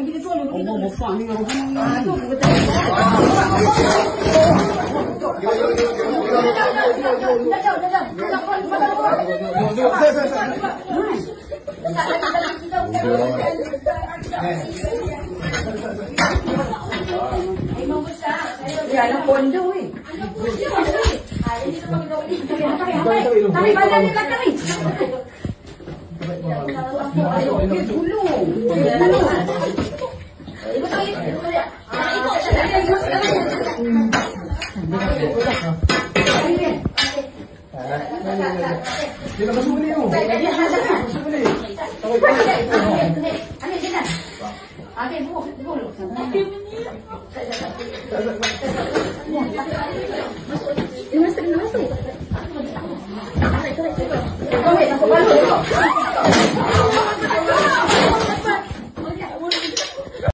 Kami kita jual dulu. Oh, mau faham ni apa ni? Tu betul. Ya, nak pondok weh. Tapi badan ni belakang ni. Dia dulu. Kita masuk ni tu. Masuk ni. Ada buku dulu.